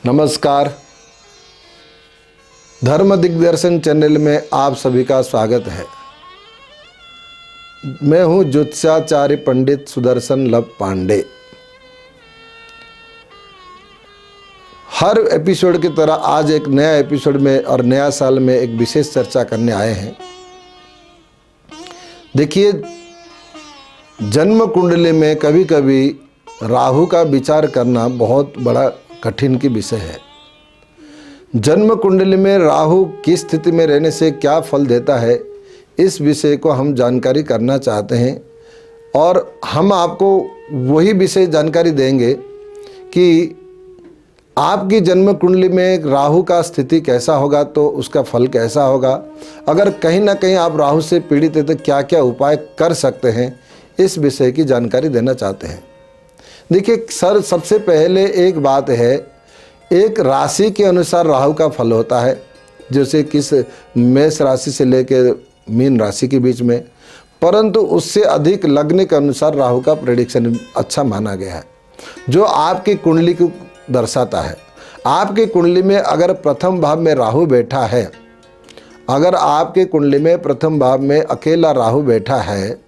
नमस्कार। धर्म दिग्दर्शन चैनल में आप सभी का स्वागत है। मैं हूं ज्योतिषाचार्य पंडित सुदर्शन लव पांडे। हर एपिसोड की तरह आज एक नया एपिसोड में और नया साल में एक विशेष चर्चा करने आए हैं। देखिए, जन्म कुंडली में कभी कभी राहु का विचार करना बहुत बड़ा कठिन की विषय है। जन्म कुंडली में राहु किस स्थिति में रहने से क्या फल देता है, इस विषय को हम जानकारी करना चाहते हैं और हम आपको वही विषय जानकारी देंगे कि आपकी जन्म कुंडली में राहु का स्थिति कैसा होगा तो उसका फल कैसा होगा। अगर कहीं ना कहीं आप राहु से पीड़ित हैं तो क्या क्या उपाय कर सकते हैं, इस विषय की जानकारी देना चाहते हैं। देखिए सर, सबसे पहले एक बात है, एक राशि के अनुसार राहु का फल होता है। जैसे किस मेष राशि से लेकर मीन राशि के बीच में, परंतु उससे अधिक लग्न के अनुसार राहु का प्रेडिक्शन अच्छा माना गया है, जो आपकी कुंडली को दर्शाता है। आपकी कुंडली में अगर प्रथम भाव में राहु बैठा है, अगर आपके कुंडली में प्रथम भाव में अकेला राहु बैठा है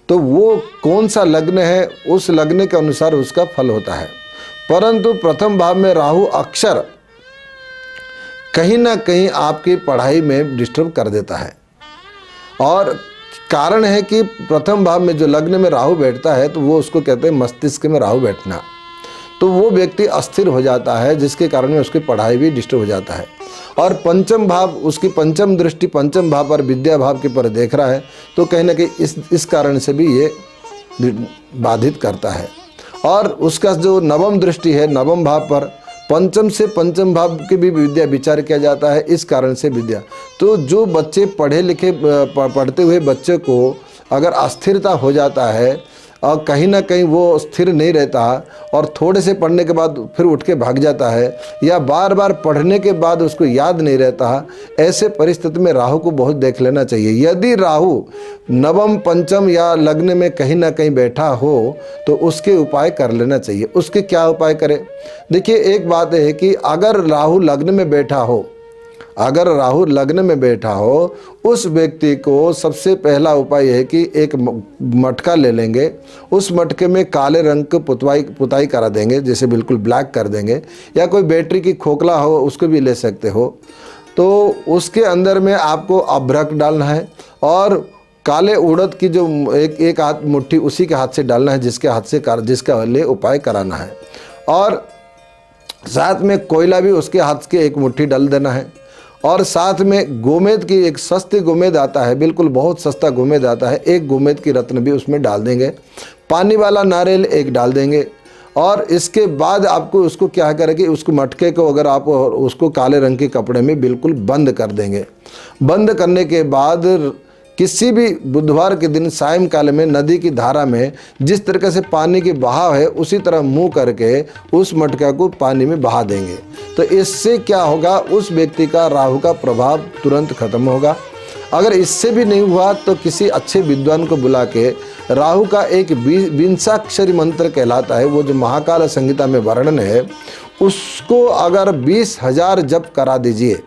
तो वो कौन सा लग्न है, उस लग्न के अनुसार उसका फल होता है। परंतु प्रथम भाव में राहु अक्सर कहीं ना कहीं आपकी पढ़ाई में डिस्टर्ब कर देता है, और कारण है कि प्रथम भाव में जो लग्न में राहु बैठता है तो वो उसको कहते हैं मस्तिष्क में राहु बैठना। तो वो व्यक्ति अस्थिर हो जाता है, जिसके कारण में उसकी पढ़ाई भी डिस्टर्ब हो जाता है। और पंचम भाव, उसकी पंचम दृष्टि पंचम भाव पर, विद्या भाव के पर देख रहा है, तो कहीं ना कहीं इस कारण से भी ये बाधित करता है। और उसका जो नवम दृष्टि है, नवम भाव पर पंचम से पंचम भाव की भी विद्या विचार किया जाता है, इस कारण से विद्या। तो जो बच्चे पढ़े लिखे पढ़ते हुए बच्चे को अगर अस्थिरता हो जाता है और कहीं ना कहीं वो स्थिर नहीं रहता और थोड़े से पढ़ने के बाद फिर उठ के भाग जाता है, या बार बार पढ़ने के बाद उसको याद नहीं रहता, ऐसे परिस्थिति में राहु को बहुत देख लेना चाहिए। यदि राहु नवम पंचम या लग्न में कहीं ना कहीं बैठा हो तो उसके उपाय कर लेना चाहिए। उसके क्या उपाय करें? देखिए, एक बात है कि अगर राहु लग्न में बैठा हो, अगर राहु लग्न में बैठा हो, उस व्यक्ति को सबसे पहला उपाय है कि एक मटका ले लेंगे, उस मटके में काले रंग की पुताई करा देंगे, जैसे बिल्कुल ब्लैक कर देंगे, या कोई बैटरी की खोखला हो उसको भी ले सकते हो। तो उसके अंदर में आपको अभ्रक डालना है और काले उड़द की जो एक हाथ मुट्ठी उसी के हाथ से डालना है, जिसका लिए उपाय कराना है। और साथ में कोयला भी उसके हाथ के एक मुट्ठी डाल देना है। और साथ में गोमेद की एक सस्ती गोमेद आता है, बिल्कुल बहुत सस्ता गोमेद आता है, एक गोमेद की रत्न भी उसमें डाल देंगे। पानी वाला नारियल एक डाल देंगे। और इसके बाद आपको उसको क्या करें कि उसको मटके को अगर आप उसको काले रंग के कपड़े में बिल्कुल बंद कर देंगे। बंद करने के बाद किसी भी बुधवार के दिन सायंकाल में नदी की धारा में जिस तरीके से पानी की बहाव है, उसी तरह मुंह करके उस मटका को पानी में बहा देंगे। तो इससे क्या होगा, उस व्यक्ति का राहु का प्रभाव तुरंत खत्म होगा। अगर इससे भी नहीं हुआ तो किसी अच्छे विद्वान को बुला के राहु का एक विंशाक्षरी मंत्र कहलाता है, वो जो महाकाल संहिता में वर्णन है, उसको अगर 20,000 जप करा दीजिए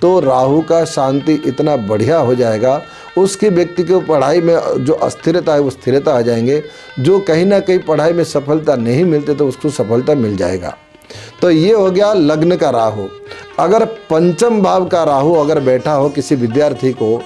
तो राहु का शांति इतना बढ़िया हो जाएगा, उसकी व्यक्ति को पढ़ाई में जो अस्थिरता है वो स्थिरता आ जाएंगे। जो कहीं ना कहीं पढ़ाई में सफलता नहीं मिलती तो उसको सफलता मिल जाएगा। तो ये हो गया लग्न का राहु। अगर पंचम भाव का राहु अगर बैठा हो किसी विद्यार्थी को,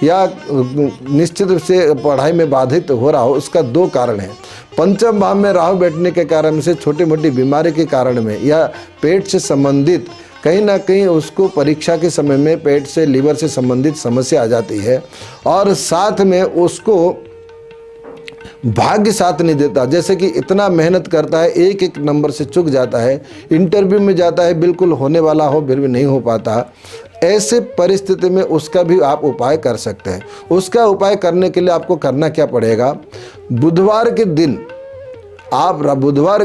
या निश्चित रूप से पढ़ाई में बाधित हो रहा हो, उसका दो कारण है। पंचम भाव में राहु बैठने के कारण से छोटी मोटी बीमारी के कारण में, या पेट से संबंधित कहीं ना कहीं उसको परीक्षा के समय में पेट से, लीवर से संबंधित समस्या आ जाती है। और साथ में उसको भाग्य साथ नहीं देता, जैसे कि इतना मेहनत करता है, एक एक नंबर से चूक जाता है, इंटरव्यू में जाता है, बिल्कुल होने वाला हो फिर भी नहीं हो पाता। ऐसे परिस्थिति में उसका भी आप उपाय कर सकते हैं। उसका उपाय करने के लिए आपको करना क्या पड़ेगा, बुधवार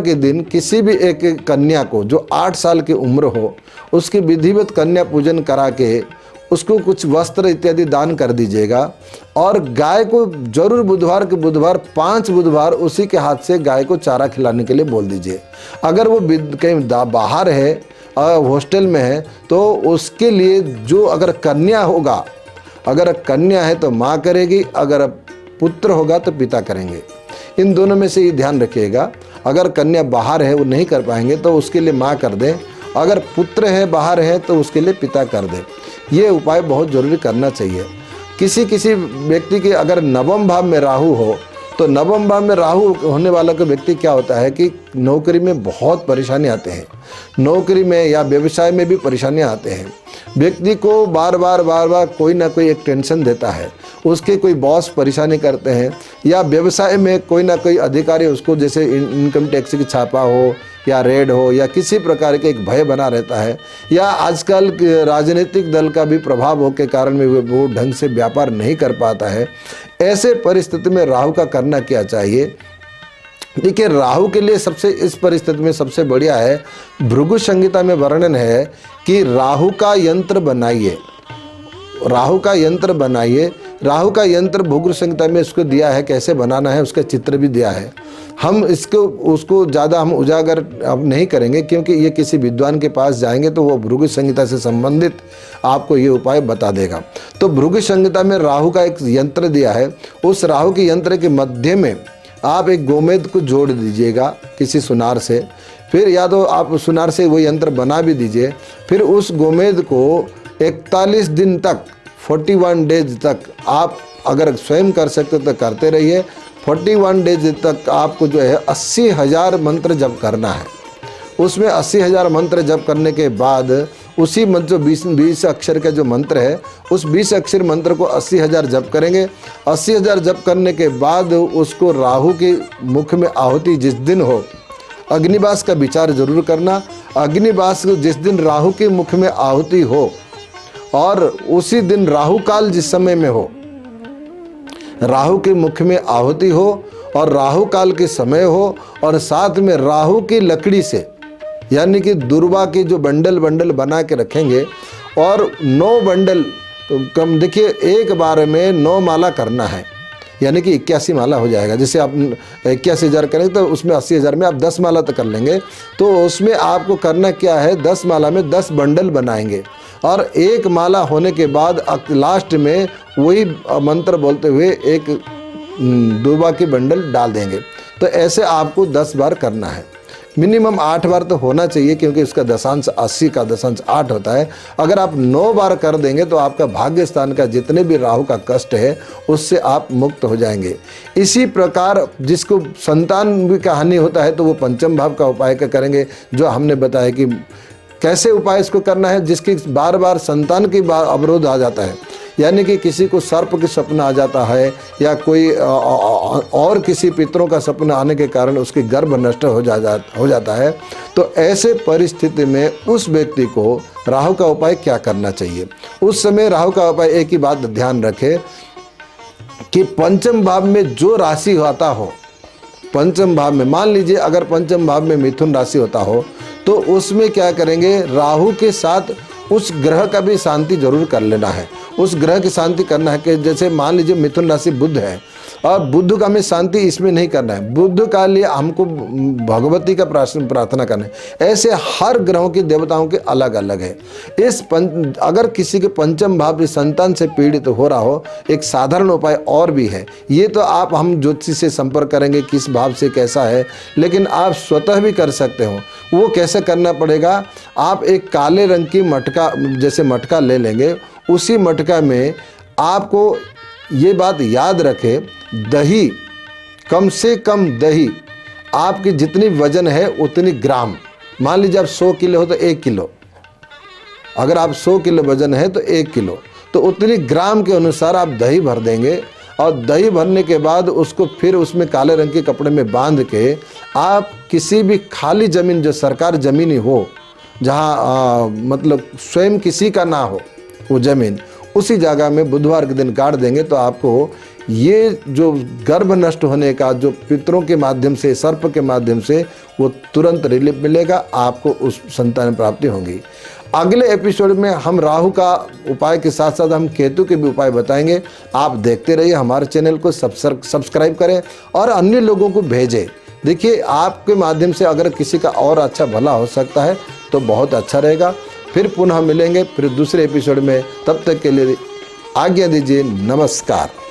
के दिन किसी भी एक कन्या को जो 8 साल की उम्र हो, उसकी विधिवत कन्या पूजन करा के उसको कुछ वस्त्र इत्यादि दान कर दीजिएगा। और गाय को जरूर बुधवार के बुधवार 5 बुधवार उसी के हाथ से गाय को चारा खिलाने के लिए बोल दीजिए। अगर वो कहीं बाहर है हॉस्टल में है तो उसके लिए जो अगर कन्या होगा, अगर कन्या है तो माँ करेगी, अगर पुत्र होगा तो पिता करेंगे। इन दोनों में से ये ध्यान रखिएगा। अगर कन्या बाहर है वो नहीं कर पाएंगे तो उसके लिए माँ कर दें, अगर पुत्र है बाहर है तो उसके लिए पिता कर दें। ये उपाय बहुत ज़रूरी करना चाहिए। किसी व्यक्ति के अगर नवम भाव में राहु हो तो नवम भाव में राहु होने वाला को व्यक्ति क्या होता है कि नौकरी में बहुत परेशानी आते हैं, नौकरी में या व्यवसाय में भी परेशानियां आते हैं। व्यक्ति को बार बार कोई ना कोई एक टेंशन देता है, उसके कोई बॉस परेशानी करते हैं, या व्यवसाय में कोई ना कोई अधिकारी उसको जैसे इनकम टैक्स की छापा हो या रेड हो या किसी प्रकार के एक भय बना रहता है, या आजकल राजनीतिक दल का भी प्रभाव हो के कारण में वो ढंग से व्यापार नहीं कर पाता है। ऐसे परिस्थिति में राहु का करना क्या चाहिए? देखिए, राहु के लिए सबसे इस परिस्थिति में सबसे बढ़िया है, भृगु संहिता में वर्णन है कि राहु का यंत्र बनाइए, राहु का यंत्र बनाइए। राहु का यंत्र भृगु संहिता में इसको दिया है, कैसे बनाना है उसका चित्र भी दिया है। हम उसको ज़्यादा हम उजागर अब नहीं करेंगे क्योंकि ये किसी विद्वान के पास जाएंगे तो वो भृगु संहिता से संबंधित आपको ये उपाय बता देगा। तो भृगु संहिता में राहु का एक यंत्र दिया है, उस राहु के यंत्र के मध्य में आप एक गोमेद को जोड़ दीजिएगा किसी सुनार से, फिर या तो आप सुनार से वो यंत्र बना भी दीजिए। फिर उस गोमेद को 41 दिन तक 41 डेज तक आप अगर स्वयं कर सकते तो करते रहिए। 41 डेज तक आपको जो है 80,000 मंत्र जप करना है। उसमें 80,000 मंत्र जप करने के बाद उसी जो 20 अक्षर का जो मंत्र है उस 20 अक्षर मंत्र को 80,000 जप करेंगे। 80,000 जप करने के बाद उसको राहु के मुख में आहुति जिस दिन हो, अग्निबास का विचार जरूर करना। अग्निबास जिस दिन राहु के मुख में आहुति हो और उसी दिन राहु काल जिस समय में हो, राहु के मुख में आहुति हो और राहु काल के समय हो, और साथ में राहु की लकड़ी से यानी कि दुर्वा के जो बंडल बना के रखेंगे और 9 बंडल कम, देखिए एक बार में 9 माला करना है, यानी कि 81 माला हो जाएगा। जैसे आप 81,000 करेंगे तो उसमें 80,000 में आप 10 माला तक कर लेंगे। तो उसमें आपको करना क्या है, 10 माला में 10 बंडल बनाएंगे और एक माला होने के बाद लास्ट में वही मंत्र बोलते हुए एक दुर्वा की बंडल डाल देंगे। तो ऐसे आपको 10 बार करना है। मिनिमम 8 बार तो होना चाहिए क्योंकि उसका दशांश 80 का दशांश 8 होता है। अगर आप 9 बार कर देंगे तो आपका भाग्य स्थान का जितने भी राहु का कष्ट है उससे आप मुक्त हो जाएंगे। इसी प्रकार जिसको संतान भी का हानि होता है तो वो पंचम भाव का उपाय का करेंगे, जो हमने बताया कि कैसे उपाय इसको करना है। जिसकी बार बार संतान की अवरोध आ जाता है, यानी कि किसी को सर्प के सपना आ जाता है या कोई और किसी पितरों का सपना आने के कारण उसके गर्भ नष्ट हो जाता है, तो ऐसे परिस्थिति में उस व्यक्ति को राहु का उपाय क्या करना चाहिए? उस समय राहु का उपाय एक ही बात ध्यान रखें कि पंचम भाव में जो राशि आता हो, पंचम भाव में मान लीजिए अगर पंचम भाव में मिथुन राशि होता हो तो उसमें क्या करेंगे, राहु के साथ उस ग्रह का भी शांति जरूर कर लेना है। उस ग्रह की शांति करना है कि जैसे मान लीजिए मिथुन राशि बुध है और बुध का हमें शांति इसमें नहीं करना है, बुध का लिए हमको भगवती का प्रार्थना करना है। ऐसे हर ग्रहों के देवताओं के अलग अलग है। अगर किसी के पंचम भाव में संतान से पीड़ित हो रहा हो, एक साधारण उपाय और भी है। ये तो आप हम ज्योतिषी से संपर्क करेंगे किस भाव से कैसा है, लेकिन आप स्वतः भी कर सकते हो। वो कैसे करना पड़ेगा, आप एक काले रंग की मटका जैसे मटका ले लेंगे, उसी मटका में आपको ये बात याद रखें, दही कम से कम दही आपकी जितनी वजन है उतनी ग्राम, मान लीजिए आप 100 किलो हो तो 1 किलो, अगर आप 100 किलो वजन है तो 1 किलो, तो उतनी ग्राम के अनुसार आप दही भर देंगे। और दही भरने के बाद उसको फिर उसमें काले रंग के कपड़े में बांध के आप किसी भी खाली ज़मीन, जो सरकार ज़मीन ही हो, जहाँ मतलब स्वयं किसी का ना हो वो ज़मीन, उसी जगह में बुधवार के दिन गाड़ देंगे तो आपको ये जो गर्भ नष्ट होने का जो पितरों के माध्यम से, सर्प के माध्यम से, वो तुरंत रिलीफ मिलेगा, आपको उस संतान प्राप्ति होगी। अगले एपिसोड में हम राहु का उपाय के साथ साथ हम केतु के भी उपाय बताएंगे। आप देखते रहिए, हमारे चैनल को सब्सक्राइब करें और अन्य लोगों को भेजें। देखिए, आपके माध्यम से अगर किसी का और अच्छा भला हो सकता है तो बहुत अच्छा रहेगा। फिर पुनः मिलेंगे फिर दूसरे एपिसोड में, तब तक के लिए आज्ञा दीजिए। नमस्कार।